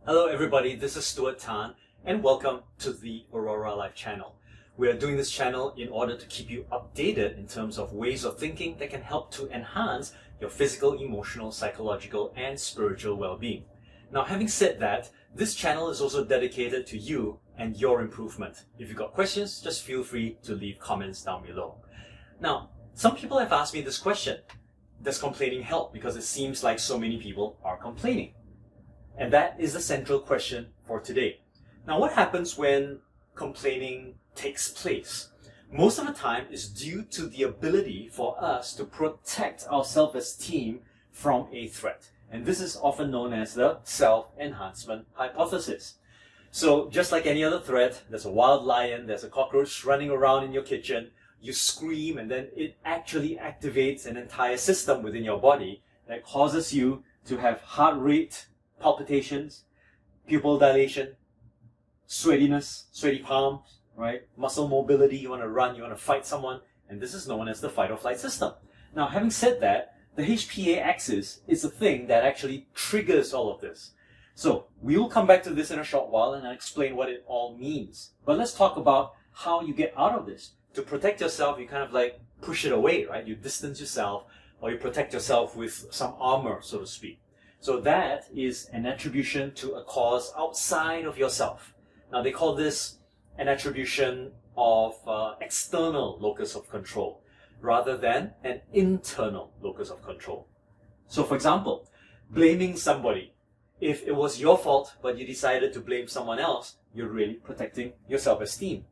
Hello everybody, this is Stuart Tan and welcome to the Aurora Life channel. We are doing this channel in order to keep you updated in terms of ways of thinking that can help to enhance your physical, emotional, psychological and spiritual well-being. Now, having said that, this channel is also dedicated to you and your improvement. If you've got questions, just feel free to leave comments down below. Now, some people have asked me this question: does complaining help? Because it seems like so many people are complaining. And that is the central question for today. Now, what happens when complaining takes place? Most of the time is due to the ability for us to protect our self-esteem from a threat. And this is often known as the self-enhancement hypothesis. So just like any other threat, there's a wild lion, there's a cockroach running around in your kitchen, you scream and then it actually activates an entire system within your body that causes you to have heart rate palpitations, pupil dilation, sweatiness, sweaty palms, right? Muscle mobility, you want to run, you want to fight someone, and this is known as the fight or flight system. Now, having said that, the HPA axis is the thing that actually triggers all of this. So we will come back to this in a short while and I'll explain what it all means. But let's talk about how you get out of this. To protect yourself, you kind of like push it away, right? You distance yourself or you protect yourself with some armor, so to speak. So that is an attribution to a cause outside of yourself. Now they call this an attribution of external locus of control rather than an internal locus of control. So for example, blaming somebody. If it was your fault but you decided to blame someone else, you're really protecting your self-esteem.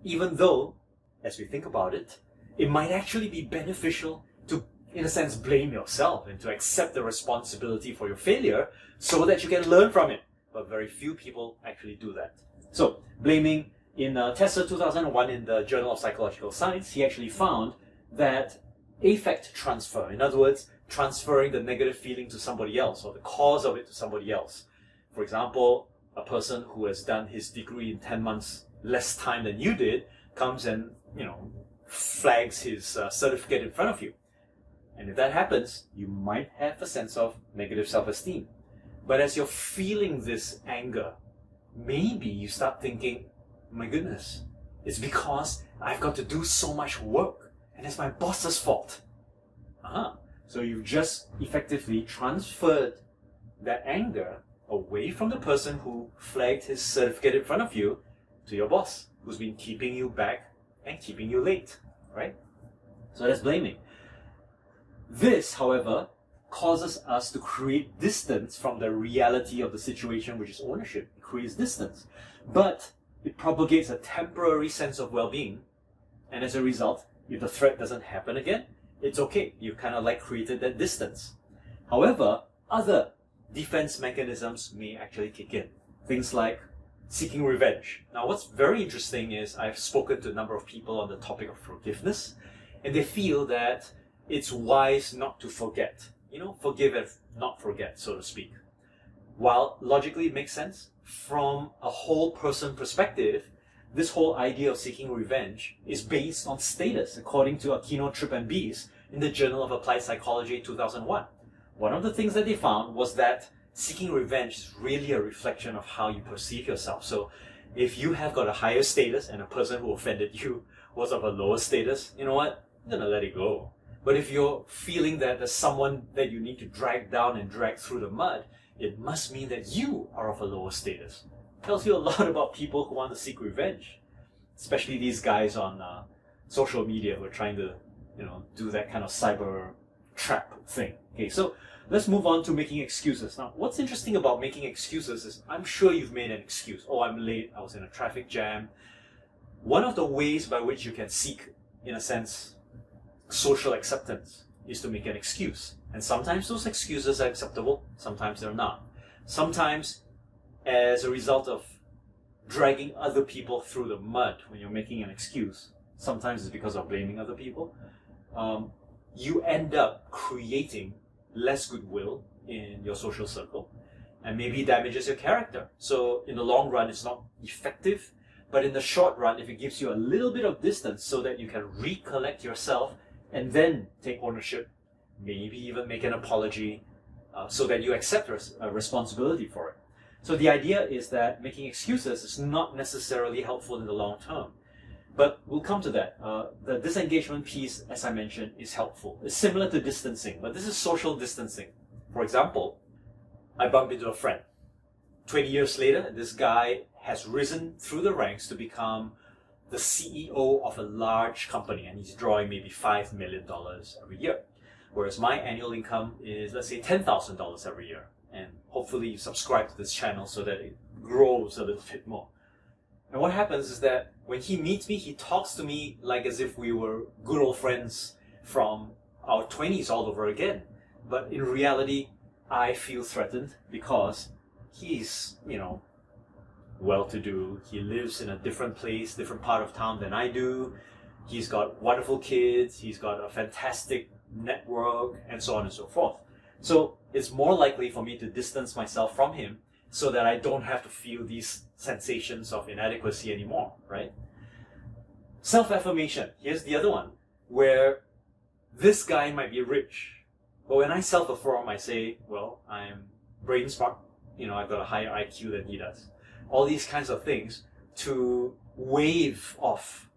Even though, as we think about it, it might actually be beneficial to, in a sense, blame yourself and to accept the responsibility for your failure so that you can learn from it. But very few people actually do that. So, blaming, in Tesser 2001 in the Journal of Psychological Science, he actually found that affect transfer, in other words, transferring the negative feeling to somebody else or the cause of it to somebody else. For example, a person who has done his degree in 10 months less time than you did comes and, flags his certificate in front of you. And if that happens, you might have a sense of negative self-esteem. But as you're feeling this anger, maybe you start thinking, my goodness, it's because I've got to do so much work and it's my boss's fault. So you've just effectively transferred that anger away from the person who flagged his certificate in front of you to your boss, who's been keeping you back and keeping you late, right? So that's blaming. This, however, causes us to create distance from the reality of the situation, which is ownership. It creates distance. But it propagates a temporary sense of well-being. And as a result, if the threat doesn't happen again, it's okay. You've kind of like created that distance. However, other defense mechanisms may actually kick in. Things like seeking revenge. Now, what's very interesting is I've spoken to a number of people on the topic of forgiveness, and they feel that it's wise not to forget. Forgive and not forget, so to speak. While logically it makes sense, from a whole person perspective, this whole idea of seeking revenge is based on status, according to Aquino, Tripp, and Bees in the Journal of Applied Psychology 2001. One of the things that they found was that seeking revenge is really a reflection of how you perceive yourself. So if you have got a higher status and a person who offended you was of a lower status, you know what? You're gonna let it go. But if you're feeling that there's someone that you need to drag down and drag through the mud, it must mean that you are of a lower status. It tells you a lot about people who want to seek revenge, especially these guys on social media who are trying to, do that kind of cyber trap thing. Okay, so let's move on to making excuses. Now, what's interesting about making excuses is I'm sure you've made an excuse. Oh, I'm late. I was in a traffic jam. One of the ways by which you can seek, in a sense, social acceptance is to make an excuse. And sometimes those excuses are acceptable, sometimes they're not. Sometimes, as a result of dragging other people through the mud when you're making an excuse, sometimes it's because of blaming other people, you end up creating less goodwill in your social circle and maybe damages your character. So in the long run, it's not effective, but in the short run, if it gives you a little bit of distance so that you can recollect yourself and then take ownership, maybe even make an apology so that you accept responsibility for it. So the idea is that making excuses is not necessarily helpful in the long term. But we'll come to that. The disengagement piece, as I mentioned, is helpful. It's similar to distancing, but this is social distancing. For example, I bump into a friend. 20 years later, this guy has risen through the ranks to become the CEO of a large company, and he's drawing maybe $5 million every year. Whereas my annual income is, let's say, $10,000 every year. And hopefully you subscribe to this channel so that it grows a little bit more. And what happens is that when he meets me, he talks to me like as if we were good old friends from our 20s all over again. But in reality, I feel threatened because he's, well-to-do. He lives in a different place, different part of town than I do. He's got wonderful kids. He's got a fantastic network, and so on and so forth. So it's more likely for me to distance myself from him so that I don't have to feel these sensations of inadequacy anymore, right? Self-affirmation. Here's the other one, where this guy might be rich, but when I self-affirm, I say, well, I'm brain smart, I've got a higher IQ than he does. All these kinds of things to wave off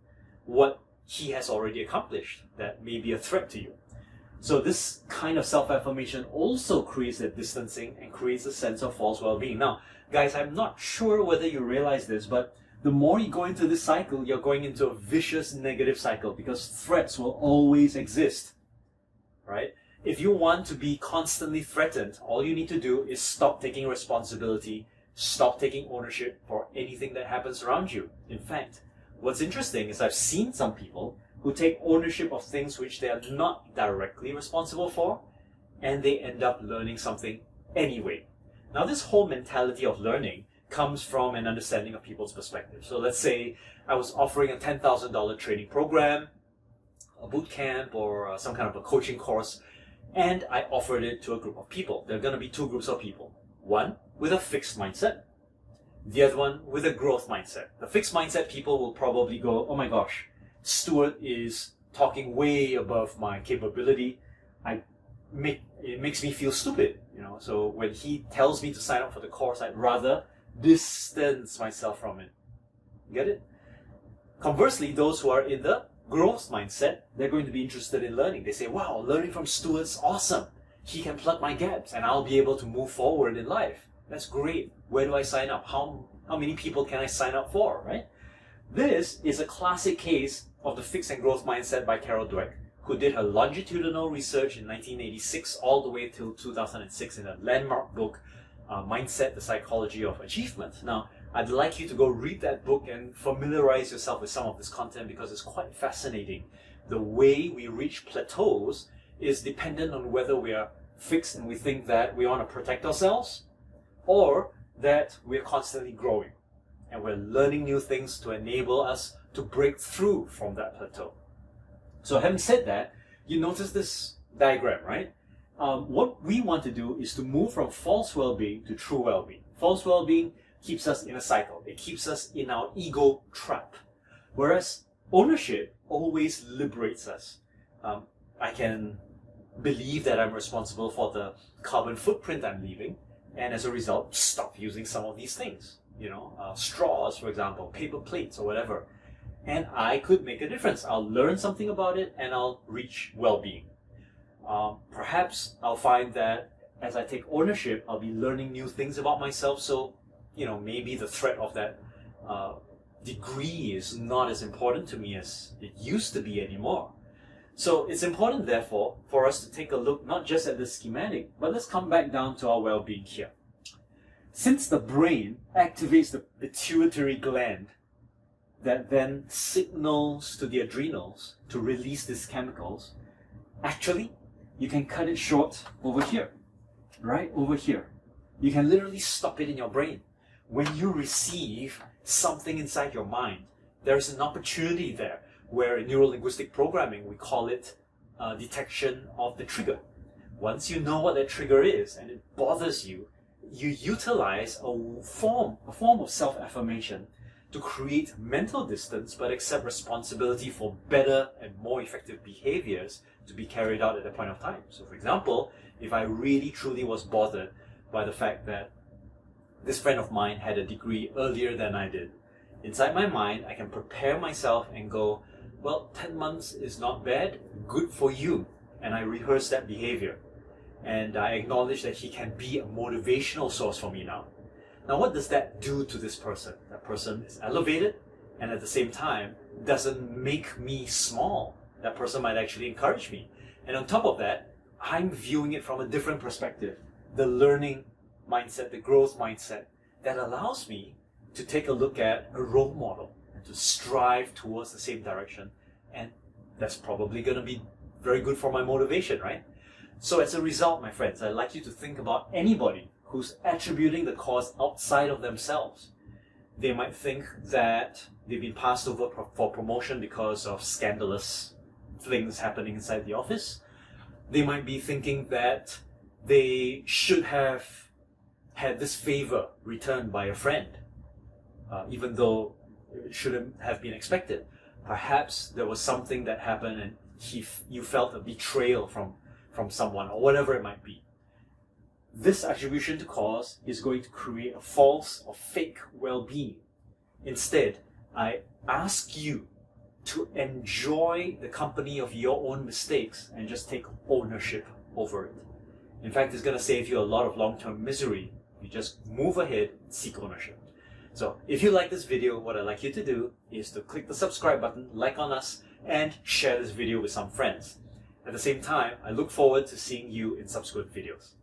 what he has already accomplished that may be a threat to you. So this kind of self-affirmation also creates that distancing and creates a sense of false well-being. Now, guys, I'm not sure whether you realize this, but the more you go into this cycle, you're going into a vicious negative cycle because threats will always exist, right? If you want to be constantly threatened, all you need to do is stop taking responsibility, stop taking ownership for anything that happens around you. In fact, what's interesting is I've seen some people who take ownership of things which they are not directly responsible for, and they end up learning something anyway. Now, this whole mentality of learning comes from an understanding of people's perspective. So let's say I was offering a $10,000 training program, a boot camp, or some kind of a coaching course, and I offered it to a group of people. There are going to be two groups of people. One with a fixed mindset, the other one with a growth mindset. The fixed mindset people will probably go, oh my gosh, Stuart is talking way above my capability. It makes me feel stupid, So when he tells me to sign up for the course, I'd rather distance myself from it. Get it? Conversely, those who are in the growth mindset, they're going to be interested in learning. They say, wow, learning from Stuart's awesome. He can plug my gaps and I'll be able to move forward in life. That's great. Where do I sign up? How many people can I sign up for, right? This is a classic case of the fixed and growth mindset by Carol Dweck, who did her longitudinal research in 1986 all the way till 2006 in a landmark book, Mindset, the Psychology of Achievement. Now, I'd like you to go read that book and familiarize yourself with some of this content because it's quite fascinating. The way we reach plateaus is dependent on whether we are fixed and we think that we want to protect ourselves, or that we're constantly growing and we're learning new things to enable us to break through from that plateau. So having said that, you notice this diagram, right? What we want to do is to move from false well-being to true well-being. False well-being keeps us in a cycle. It keeps us in our ego trap. Whereas ownership always liberates us. I can believe that I'm responsible for the carbon footprint I'm leaving, and as a result, stop using some of these things. Straws, for example, paper plates or whatever. And I could make a difference. I'll learn something about it and I'll reach well-being. Perhaps I'll find that as I take ownership, I'll be learning new things about myself. So, maybe the threat of that degree is not as important to me as it used to be anymore. So it's important, therefore, for us to take a look not just at the schematic, but let's come back down to our well-being here. Since the brain activates the pituitary gland that then signals to the adrenals to release these chemicals, actually, you can cut it short over here, right over here. You can literally stop it in your brain. When you receive something inside your mind, there's an opportunity there where in neuro-linguistic programming, we call it detection of the trigger. Once you know what that trigger is and it bothers you, you utilize a form of self-affirmation to create mental distance but accept responsibility for better and more effective behaviors to be carried out at that point of time. So for example, if I really truly was bothered by the fact that this friend of mine had a degree earlier than I did. Inside my mind, I can prepare myself and go, well, 10 months is not bad, good for you. And I rehearse that behavior. And I acknowledge that he can be a motivational source for me now. Now, what does that do to this person? That person is elevated and at the same time doesn't make me small. That person might actually encourage me. And on top of that, I'm viewing it from a different perspective. The learning mindset, the growth mindset that allows me to take a look at a role model and to strive towards the same direction. And that's probably going to be very good for my motivation, right? So as a result, my friends, I'd like you to think about anybody who's attributing the cause outside of themselves. They might think that they've been passed over for promotion because of scandalous things happening inside the office. They might be thinking that they should have had this favor returned by a friend, even though it shouldn't have been expected. Perhaps there was something that happened and you felt a betrayal from someone or whatever it might be. This attribution to cause is going to create a false or fake well-being. Instead, I ask you to enjoy the company of your own mistakes and just take ownership over it. In fact, it's going to save you a lot of long-term misery. You just move ahead and seek ownership. So if you like this video, what I'd like you to do is to click the subscribe button, like on us, and share this video with some friends. At the same time, I look forward to seeing you in subsequent videos.